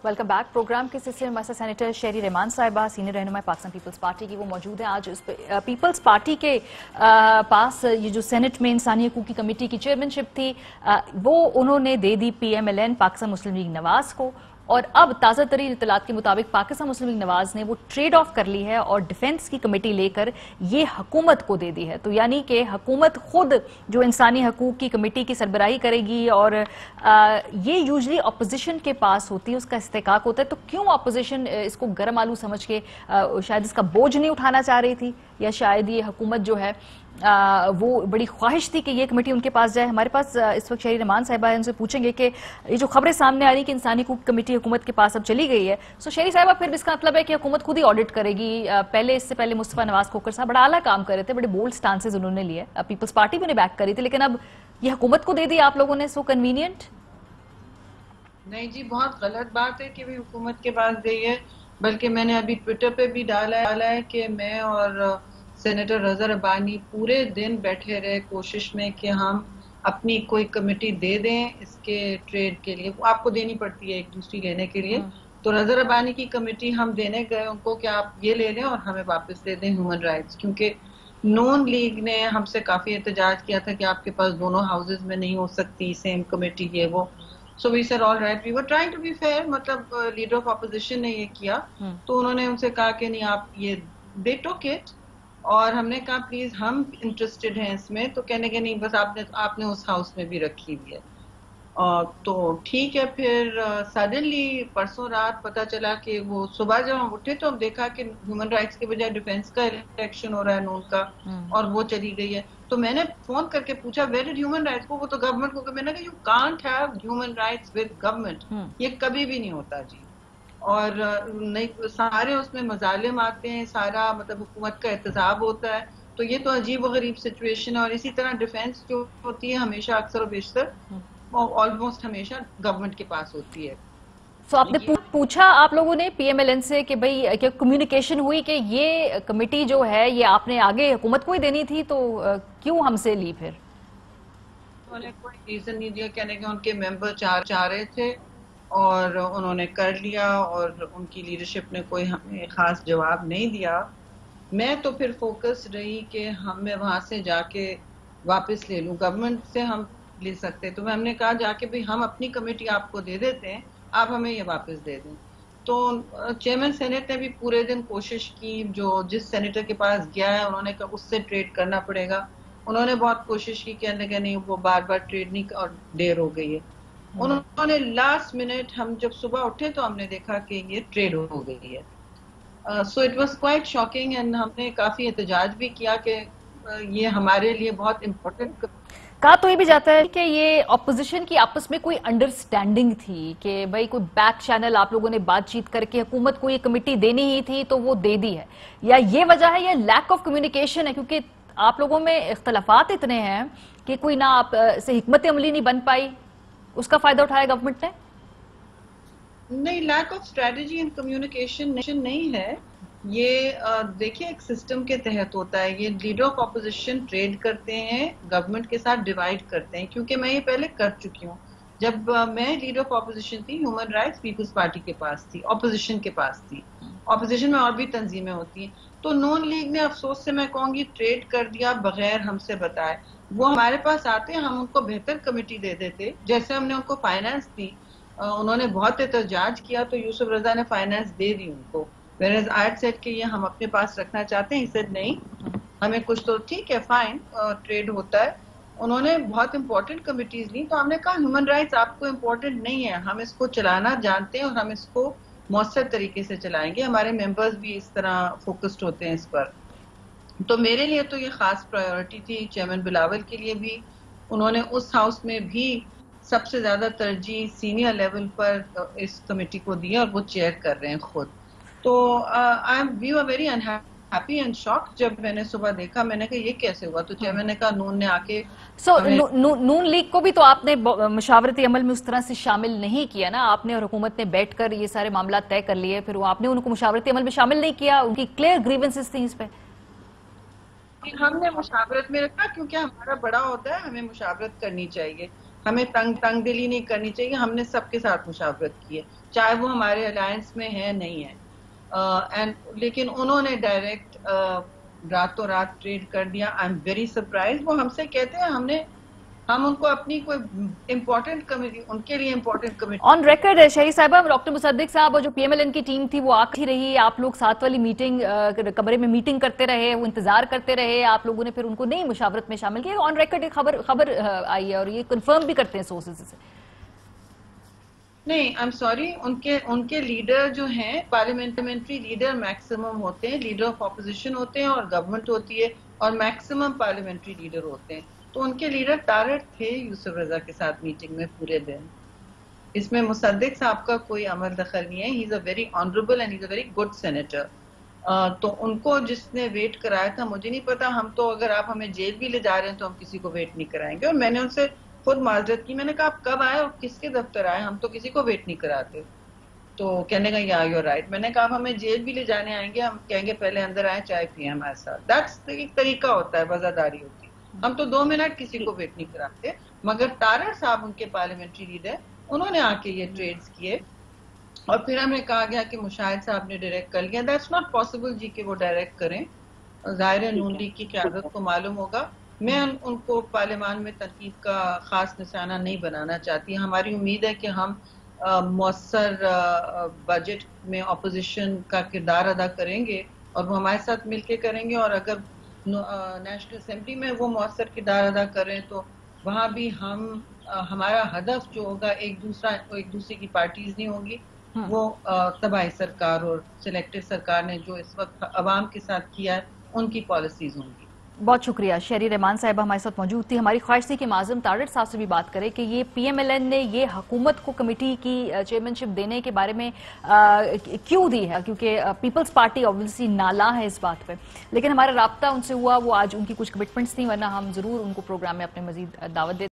Welcome back. Programme के सिलसिले में हमारे साथ सेनेटर शहरी रहमान साहिबा, सीनियर रहनुमा पाकिस्तान पीपल्स पार्टी की, वो मौजूद हैं। आज पीपल्स पार्टी के पास ये जो सेनेट में इंसानी हकूक की कमेटी की चेयरमैनशिप थी वो उन्होंने दे दी PMLN पाकिस्तान मुस्लिम लीग नवाज को, और अब ताज़ा तरीन इत्तलात के मुताबिक पाकिस्तान मुस्लिम लीग नवाज ने वो ट्रेड ऑफ कर ली है और डिफेंस की कमेटी लेकर ये हुकूमत को दे दी है। तो यानी कि हुकूमत खुद जो इंसानी हकूक की कमेटी की सरबराही करेगी, और ये यूजली अपोजिशन के पास होती है, उसका इस्तेकाक होता है। तो क्यों अपोजिशन इसको गर्म आलू समझ के शायद इसका बोझ नहीं उठाना चाह रही थी, या शायद ये हुकूमत जो है वो बड़ी ख्वाहिश थी कि ये कमेटी उनके पास जाए। हमारे पास इस वक्त शहरी रहमान साहिबा है, उनसे पूछेंगे कि ये जो खबरें सामने आ रही कि इंसानी हकूक कमेटी हुकूमत के पास अब चली गई है, सो शहरी साहिबा फिर इसका मतलब है कि हुकूमत खुद ही ऑडिट करेगी। इससे पहले मुस्तफा नवाज खोखर साहब बड़ा आला काम कर रहे थे, बड़े बोल्ड स्टांसेस उन्होंने लिए, पीपल्स पार्टी भी उन्हें बैक करी थी, लेकिन अब ये हुकूमत को दे दी आप लोगों ने। सो कन्वीनियंट नहीं जी, बहुत गलत बात है कि भी हुकूमत के पास गई है। बल्कि मैंने अभी ट्विटर पे भी डाला है कि मैं और सेनेटर रजा रब्बानी पूरे दिन बैठे रहे कोशिश में कि हम अपनी कोई कमेटी दे दें इसके ट्रेड के लिए। वो आपको देनी पड़ती है एक दूसरी लेने के लिए। तो रजा रब्बानी की कमेटी हम देने गए उनको कि आप ये ले लें और हमें वापस दे दें ह्यूमन राइट्स, क्योंकि नून लीग ने हमसे काफी एहतजाज किया था कि आपके पास दोनों हाउसेज में नहीं हो सकती सेम कमेटी, ये वो। So we sir all right, we were trying to be fair. मतलब लीडर ऑफ अपोजिशन ने ये किया तो उन्होंने उनसे कहा कि नहीं आप ये, दे टुक इट, और हमने कहा प्लीज हम इंटरेस्टेड हैं इसमें। तो कहने के नहीं, बस आपने उस हाउस में भी रखी हुई है। तो ठीक है। फिर सडनली परसों रात पता चला कि वो सुबह जब हम उठे तो हम देखा कि ह्यूमन राइट्स के बजाय डिफेंस का इलेक्शन हो रहा है नून का, और वो चली गई है। तो मैंने फोन करके पूछा वेयर इज ह्यूमन राइट्स को, वो तो गवर्नमेंट को। मैंने कहा you can't have human rights with government, ये कभी भी नहीं होता जी। और नहीं, सारे उसमें मजालिम आते हैं, सारा मतलब हुकूमत का एहतसाब होता है। तो ये तो अजीब व गरीब सिचुएशन है। और इसी तरह डिफेंस जो होती है हमेशा अक्सर और बेशतर ऑलमोस्ट हमेशा गवर्नमेंट के पास होती है। तो आपने पूछा आप लोगों ने PMLN से कि भाई क्या कम्युनिकेशन हुई कि ये कमेटी जो है ये आपने आगे हुकूमत को ही देनी थी, तो क्यों हमसे ली? फिर उन्होंने कोई रीजन नहीं दिया, कहने के उनके मेंबर चाह रहे थे और उन्होंने कर लिया, और उनकी लीडरशिप ने कोई हमें खास जवाब नहीं दिया। मैं तो फिर फोकस रही कि मैं वहां से जाके वापस ले लूं, गवर्नमेंट से हम ले सकते। तो हमने कहा जाके भाई हम अपनी कमेटी आपको दे देते हैं, आप हमें ये वापस दे दें। तो चेयरमैन सेनेट ने भी पूरे दिन कोशिश की, जो जिस सेनेटर के पास गया है उन्होंने कहा उससे ट्रेड करना पड़ेगा। उन्होंने बहुत कोशिश की, कहने का नहीं वो बार बार ट्रेड नहीं, और देर हो गई है। उन्होंने लास्ट मिनट, हम जब सुबह उठे तो हमने देखा कि ये ट्रेड हो गई है। So it was quite shocking, and हमने काफी एहतजाज भी किया कि ये हमारे लिए बहुत इम्पोर्टेंट। कहा तो ये भी जाता है कि ये ऑपोजिशन की आपस में कोई अंडरस्टैंडिंग थी कि भाई कोई बैक चैनल आप लोगों ने बातचीत करके हुकूमत को ये कमेटी देनी ही थी तो वो दे दी है, या ये वजह है, या लैक ऑफ कम्युनिकेशन है? क्योंकि आप लोगों में इख्तलाफात इतने हैं कि कोई ना आप से हिकमत अमली नहीं बन पाई, उसका फायदा उठाया गवर्नमेंट ने? नहीं, lack of strategy and communication नहीं है ये। देखिए एक सिस्टम के तहत होता है ये। लीडर ऑफ अपोजिशन ट्रेड करते हैं, गवर्नमेंट के साथ डिवाइड करते हैं, क्योंकि मैं ये पहले कर चुकी हूँ। जब मैं लीडर ऑफ अपोजिशन थी, ह्यूमन राइट्स पीपल्स पार्टी के पास थी, अपोजिशन के पास थी। अपोजिशन में और भी तंजीमें होती हैं। तो नून लीग ने अफसोस से मैं कहूँगी ट्रेड कर दिया बगैर हमसे बताए। वो हमारे पास आते, हम उनको बेहतर कमेटी दे देते। जैसे हमने उनको फाइनेंस दी, उन्होंने बहुत एहतजाज किया तो यूसुफ रजा ने फाइनेंस दे दी उनको। Whereas I had said कि ये हम अपने पास रखना चाहते हैं, he said नहीं, हमें कुछ तो ठीक है, फाइन, ट्रेड होता है। उन्होंने बहुत इंपॉर्टेंट कमिटीज ली, तो हमने कहा ह्यूमन राइट्स आपको इम्पोर्टेंट नहीं है, हम इसको चलाना जानते हैं और हम इसको मौसर तरीके से चलाएंगे। हमारे मेंबर्स भी इस तरह फोकस्ड होते हैं इस पर। तो मेरे लिए तो ये खास प्रायोरिटी थी, चेयरमैन बिलावल के लिए भी। उन्होंने उस हाउस में भी सबसे ज्यादा तरजीह सीनियर लेवल पर इस कमेटी को दी और वो चेयर कर रहे हैं खुद। तो we were very unhappy and shocked जब मैंने सुबह देखा। मैंने कहा ये कैसे हुआ? तो चेयरमैन ने कहा नून ने आके नून लीग को भी तो आपने मशावरती अमल में उस तरह से शामिल नहीं किया ना, आपने और हुकूमत ने बैठकर ये सारे मामला तय कर लिए, फिर आपने उनको मशावरती अमल में शामिल नहीं किया, उनकी क्लियर ग्रीवेंसेस थी इस पे। हमने मुशावरत में रखा क्योंकि हमारा बड़ा होता है, हमें मुशावरत करनी चाहिए। ہمیں تنگ دلی نہیں کرنی چاہیے. ہم نے سب کے ساتھ مشاورت کی ہے, چاہے وہ ہمارے الائنس میں ہے نہیں ہے, لیکن انہوں نے ڈائریکٹ راتوں رات ٹریڈ کر دیا. I am very surprise. وہ ہم سے کہتے ہیں ہم ان کو اپنی کوئی امپورٹنٹ کمیٹی, ان کے لیے امپورٹنٹ کمیٹی آن ریکارڈ ہے شہری صاحبہ, ڈاکٹر مصدق صاحب اور جو پی ایم ایل این کی ٹیم تھی وہ آتی رہی, آپ لوگ ساتھ والی میٹنگ کمرے میں میٹنگ کرتے رہے, وہ انتظار کرتے رہے, آپ لوگوں نے پھر ان کو نہیں مشاورت میں شامل کیا. آن ریکارڈ ایک خبر آئی ہے اور یہ کنفرم بھی کرتے ہیں سورسز سے. نہیں, آئی ایم سوری, ان کے لیڈر جو ہیں پارلیمنٹری لیڈر میکسیمم ہوتے ہیں, لیڈر آف اپوزیشن ہوتے ہیں اور گورنمنٹ ہوتی ہے, اور میکسیمم پارلیمنٹری لیڈر ہوتے ہیں. تو ان کے لیڈر تارڑ تھے یوسف رضا کے ساتھ میٹنگ میں پورے دن. اس میں مصدق صاحب کا کوئی عمل دخل نہیں ہے. He is a very honourable and he is a very good senator. تو ان کو جس نے ویٹ کرایا تھا, مجھے نہیں پتا, ہم تو اگر آپ ہمیں جیل بھی لے جا رہے ہیں تو ہم کسی کو ویٹ نہیں کرائیں گے. اور میں نے ان سے خود معذرت کی, میں نے کہا آپ کب آئے اور کس کے دفتر آئے, ہم تو کسی کو ویٹ نہیں کراتے. تو کہنے کا یا یو رائٹ. میں نے کہا ہمیں جیل بھی لے جانے آئیں گے, ہم کہیں گے پہلے اندر آئیں, چائے پیئیں ہمارے ساتھ. دیٹس ایک طریقہ ہوتا ہے, وزاداری ہوتی ہے. ہم تو 2 منٹ کسی کو ویٹ نہیں کراتے. مگر تارڑ صاحب ان کے پارلیمنٹری لیڈر, انہوں نے آ کے یہ ٹریڈز کیے, اور پھر ہمیں کہا گیا کہ مشاہد صاحب نے ڈائریکٹ کر لیا. دیٹس ناٹ پاسبل جی کہ وہ ڈائریکٹ کریں. ظاہر نون لیگ کی قیادت کو معلوم ہوگا. میں ان کو پارلیمان میں تنقید کا خاص نشانہ نہیں بنانا چاہتی. ہماری امید ہے کہ ہم مؤثر بجٹ میں اپوزیشن کا کردار ادا کریں گے, اور وہ ہمارے ساتھ مل کے کریں گے. اور اگر نیشنل اسمبلی میں وہ مؤثر کردار ادا کریں تو وہاں بھی ہمارا ہدف جو ہوگا ایک دوسرے کی پارٹیز نہیں ہوگی, وہ تباہی سرکار اور سلیکٹڈ سرکار نے جو اس وقت عوام کے ساتھ کیا ہے ان کی پالیسیز ہوں گی. بہت شکریہ. شہری رحمان صاحبہ ہمارے ساتھ موجود تھی. ہماری خواہش تھی کہ معظم تارڑ صاحب سے بھی بات کریں کہ یہ پی ایم ایل این نے یہ حکومت کو کمیٹی کی چیئرمین شپ دینے کے بارے میں کیوں دی ہے, کیونکہ پیپلز پارٹی آبویسلی نالا ہے اس بات پہ. لیکن ہمارا رابطہ ان سے ہوا, وہ آج ان کی کچھ کمٹمنٹس تھیں, ورنہ ہم ضرور ان کو پروگرام میں اپنے مزید دعوت دیتے.